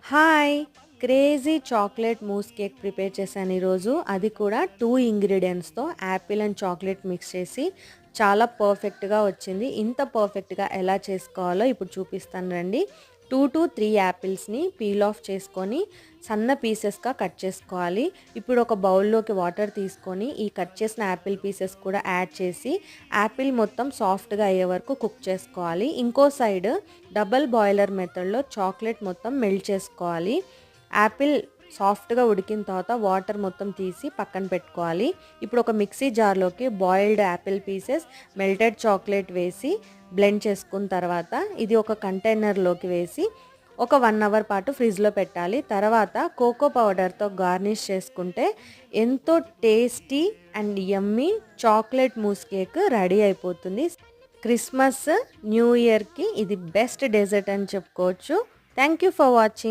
Hi! Crazy chocolate mousse cake prepare చేశాను ఈరోజు. అది కూడా 2 ఇంగ్రీడియెంట్స్‌తో యాపిల్ అండ్ చాక్లెట్ మిక్స్ చేసి చాలా పర్ఫెక్ట్‌గా వచ్చింది. ఇంత పర్ఫెక్ట్‌గా ఎలా చేసుకోవాలో ఇప్పుడు చూపిస్తాను రండి. 2-3 యాపిల్స్‌ని పీల్ ఆఫ్ చేసుకొని సన్న పీసెస్‌గా కట్ చేసుకోవాలి. ఇప్పుడు ఒక బౌల్‌లోకి వాటర్ తీసుకొని ఈ కట్ చేసిన యాపిల్ పీసెస్ కూడా యాడ్ చేసి యాపిల్ మొత్తం సాఫ్ట్‌గా అయ్యే వరకు కుక్ చేసుకోవాలి. ఇంకో సైడ్ డబుల్ బాయిలర్ మెథడ్‌లో చాక్లెట్ మొత్తం మెల్ట్ చేసుకోవాలి. యాపిల్ సాఫ్ట్‌గా ఉడికిన తర్వాత వాటర్ మొత్తం తీసి పక్కన పెట్టుకోవాలి. ఇప్పుడు ఒక మిక్సీ జార్‌లోకి boiled Apple pieces, melted chocolate వేసి బ్లెండ్ చేసుకున్న తర్వాత ఇది ఒక కంటైనర్‌లోకి వేసి ఒక 1 అవర్ పాటు ఫ్రిడ్జ్‌లో పెట్టాలి. తర్వాత కోకో పౌడర్‌తో గార్నిష్ చేసుకుంటే ఎంతో tasty and yummy chocolate mousse cake ready అయిపోతుంది. క్రిస్మస్, న్యూ ఇయర్‌కి ఇది బెస్ట్ డెజర్ట్ అని చెప్పుకోవచ్చు. Thank you for watching.